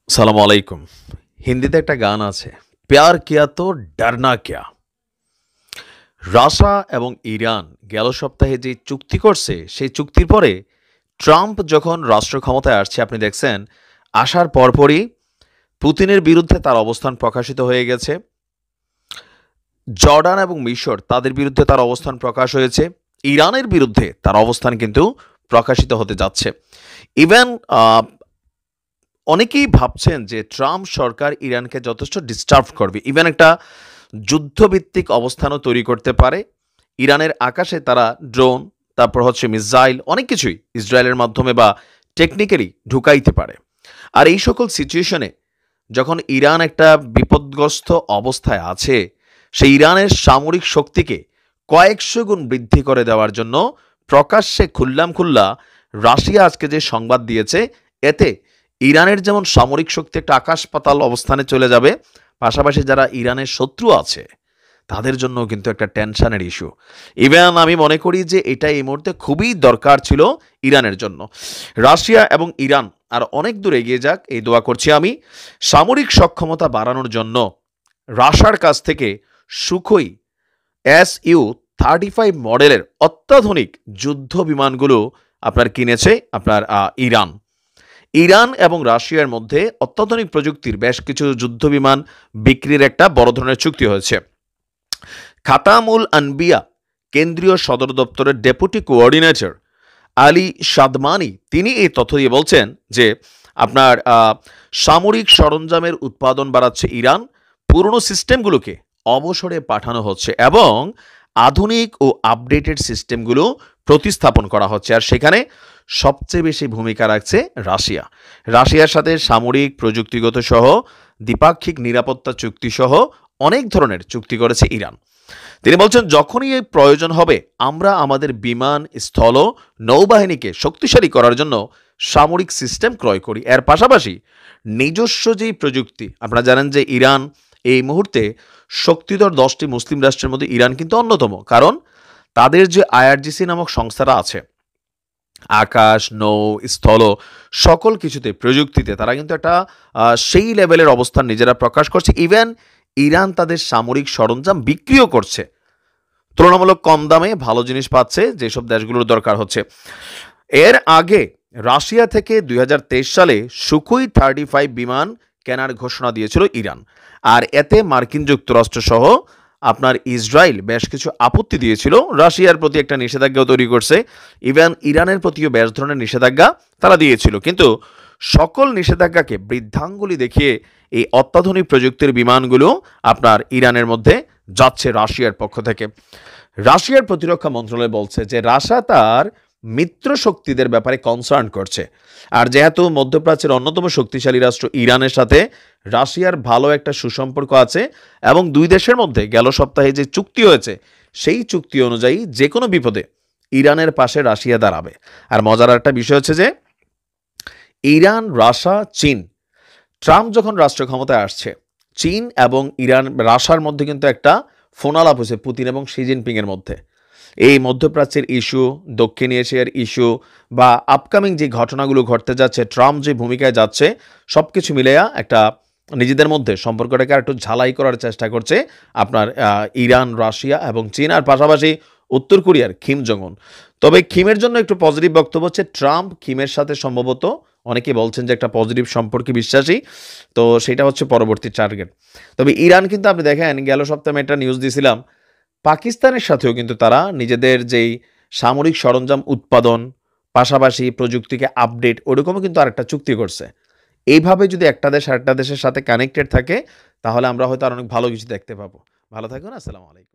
সালাম আলাইকুম। হিন্দিতে একটা গান আছে, প্যার কিয়া তো ডরনা ক্যা। রাশা এবং ইরান গেল সপ্তাহে যে চুক্তি করছে সেই চুক্তির পরে ট্রাম্প যখন রাষ্ট্র ক্ষমতায় আসছে আপনি দেখছেন, আসার পরপরই পুতিনের বিরুদ্ধে তার অবস্থান প্রকাশিত হয়ে গেছে। জর্ডান এবং মিশর তাদের বিরুদ্ধে তার অবস্থান প্রকাশ হয়েছে। ইরানের বিরুদ্ধে তার অবস্থান কিন্তু প্রকাশিত হতে যাচ্ছে। ইভেন অনেকেই ভাবছেন যে ট্রাম্প সরকার ইরানকে যথেষ্ট ডিস্টার্ব করবে, ইভেন একটা যুদ্ধভিত্তিক অবস্থানও তৈরি করতে পারে। ইরানের আকাশে তারা ড্রোন, তারপর হচ্ছে মিসাইল, অনেক কিছুই ইসরায়েলের মাধ্যমে বা টেকনিক্যালি ঢুকাইতে পারে। আর এই সকল সিচুয়েশনে যখন ইরান একটা বিপদগ্রস্ত অবস্থায় আছে, সেই ইরানের সামরিক শক্তিকে কয়েকশো গুণ বৃদ্ধি করে দেওয়ার জন্য প্রকাশ্যে খুল্লা রাশিয়া আজকে যে সংবাদ দিয়েছে, এতে ইরানের যেমন সামরিক শক্তি একটা আকাশ পাতাল অবস্থানে চলে যাবে, পাশাপাশি যারা ইরানের শত্রু আছে তাদের জন্য কিন্তু একটা টেনশনের ইস্যু। ইভেন আমি মনে করি যে এটা এই মুহূর্তে খুবই দরকার ছিল ইরানের জন্য। রাশিয়া এবং ইরান আর অনেক দূর এগিয়ে যাক, এই দোয়া করছি আমি। সামরিক সক্ষমতা বাড়ানোর জন্য রাশার কাছ থেকে সুখোই SU-35 মডেলের অত্যাধুনিক যুদ্ধ বিমানগুলো আপনার কিনেছে আপনার ইরান। ইরান এবং রাশিয়ার মধ্যে অত্যাধুনিক প্রযুক্তির বেশ কিছু যুদ্ধ বিমান বিক্রির একটা বড় ধরনের চুক্তি হয়েছে। খাতামুল আনবিয়া কেন্দ্রীয় সদর দপ্তরের ডেপুটি কোঅর্ডিনেটর আলী সাদমানি তিনি এই তথ্য দিয়ে বলছেন যে আপনার সামরিক সরঞ্জামের উৎপাদন বাড়াচ্ছে ইরান, পুরনো সিস্টেমগুলোকে অবসরে পাঠানো হচ্ছে এবং আধুনিক ও আপডেটেড সিস্টেমগুলো প্রতিস্থাপন করা হচ্ছে। আর সেখানে সবচেয়ে বেশি ভূমিকা রাখছে রাশিয়া। রাশিয়ার সাথে সামরিক, প্রযুক্তিগত সহ দ্বিপাক্ষিক নিরাপত্তা চুক্তি সহ অনেক ধরনের চুক্তি করেছে ইরান। তিনি বলছেন, যখনই এই প্রয়োজন হবে আমরা আমাদের বিমান, স্থল, নৌবাহিনীকে শক্তিশালী করার জন্য সামরিক সিস্টেম ক্রয় করি। এর পাশাপাশি নিজস্ব যেই প্রযুক্তি, আপনারা জানেন যে ইরান এই মুহূর্তে শক্তিধর 10টি মুসলিম রাষ্ট্রের মধ্যে ইরান কিন্তু অন্যতম, কারণ তাদের যে IRGC নামক সংস্থাটা আছে, আকাশ, নৌ, স্থল সকল কিছুতে প্রযুক্তিতে তারা কিন্তু একটা সেই লেভেলের অবস্থান নিজেরা প্রকাশ করছে। ইভেন ইরান তাদের সামরিক সরঞ্জাম বিক্রিও করছে, তুলনামূলক কম দামে ভালো জিনিস পাচ্ছে যেসব দেশগুলোর দরকার হচ্ছে। এর আগে রাশিয়া থেকে 2023 সালে সুখোই 35 বিমান কেনার ঘোষণা দিয়েছিল ইরান। আর এতে মার্কিন যুক্তরাষ্ট্র সহ আপনার ইসরায়েল বেশ কিছু আপত্তি দিয়েছিল, রাশিয়ার প্রতি একটা নিষেধাজ্ঞাও তৈরি করছে। ইভেন ইরানের প্রতিও বেশ ধরনের নিষেধাজ্ঞা তারা দিয়েছিল, কিন্তু সকল নিষেধাজ্ঞাকে বৃদ্ধাঙ্গুলি দেখিয়ে এই অত্যাধুনিক প্রযুক্তির বিমানগুলো আপনার ইরানের মধ্যে যাচ্ছে রাশিয়ার পক্ষ থেকে। রাশিয়ার প্রতিরক্ষা মন্ত্রণালয় বলছে যে রাশিয়া তার মিত্র শক্তিদের ব্যাপারে কনসার্ন করছে। আর যেহেতু মধ্যপ্রাচ্যের অন্যতম শক্তিশালী রাষ্ট্র ইরানের সাথে রাশিয়ার ভালো একটা সুসম্পর্ক আছে এবং দুই দেশের মধ্যে গেল সপ্তাহে যে চুক্তি হয়েছে সেই চুক্তি অনুযায়ী যে কোনো বিপদে ইরানের পাশে রাশিয়া দাঁড়াবে। আর মজার একটা বিষয় হচ্ছে যে ইরান, রাশিয়া, চীন, ট্রাম্প যখন রাষ্ট্র ক্ষমতায় আসছে, চীন এবং ইরান, রাশিয়ার মধ্যে কিন্তু একটা ফোন আলাপ হয়েছে পুতিন এবং শি জিনপিংয়ের মধ্যে। এই মধ্যপ্রাচ্যের ইস্যু, দক্ষিণ এশিয়ার ইস্যু বা আপকামিং যে ঘটনাগুলো ঘটতে যাচ্ছে, ট্রাম্প যে ভূমিকায় যাচ্ছে, সব কিছু মিলেয়া একটা নিজেদের মধ্যে সম্পর্কটাকে আর একটু ঝালাই করার চেষ্টা করছে আপনার ইরান, রাশিয়া এবং চীন, আর পাশাপাশি উত্তর কোরিয়ার কিম জং উন। তবে কিমের জন্য একটু পজিটিভ বক্তব্য হচ্ছে, ট্রাম্প কিমের সাথে সম্ভবত অনেকে বলছেন যে একটা পজিটিভ সম্পর্কে বিশ্বাসী, তো সেটা হচ্ছে পরবর্তী টার্গেট। তবে ইরান কিন্তু আপনি দেখেন গেল সপ্তাহে আমি একটা নিউজ দিয়েছিলাম, পাকিস্তানের সাথেও কিন্তু তারা নিজেদের যেই সামরিক সরঞ্জাম উৎপাদন, পাশাপাশি প্রযুক্তিকে আপডেট, ওরকমও কিন্তু আরেকটা চুক্তি করছে। এইভাবে যদি একটা দেশ আরেকটা দেশের সাথে কানেক্টেড থাকে তাহলে আমরা হয়তো আর অনেক ভালো কিছু দেখতে পাবো। ভালো থাকুন, আসসালামু আলাইকুম।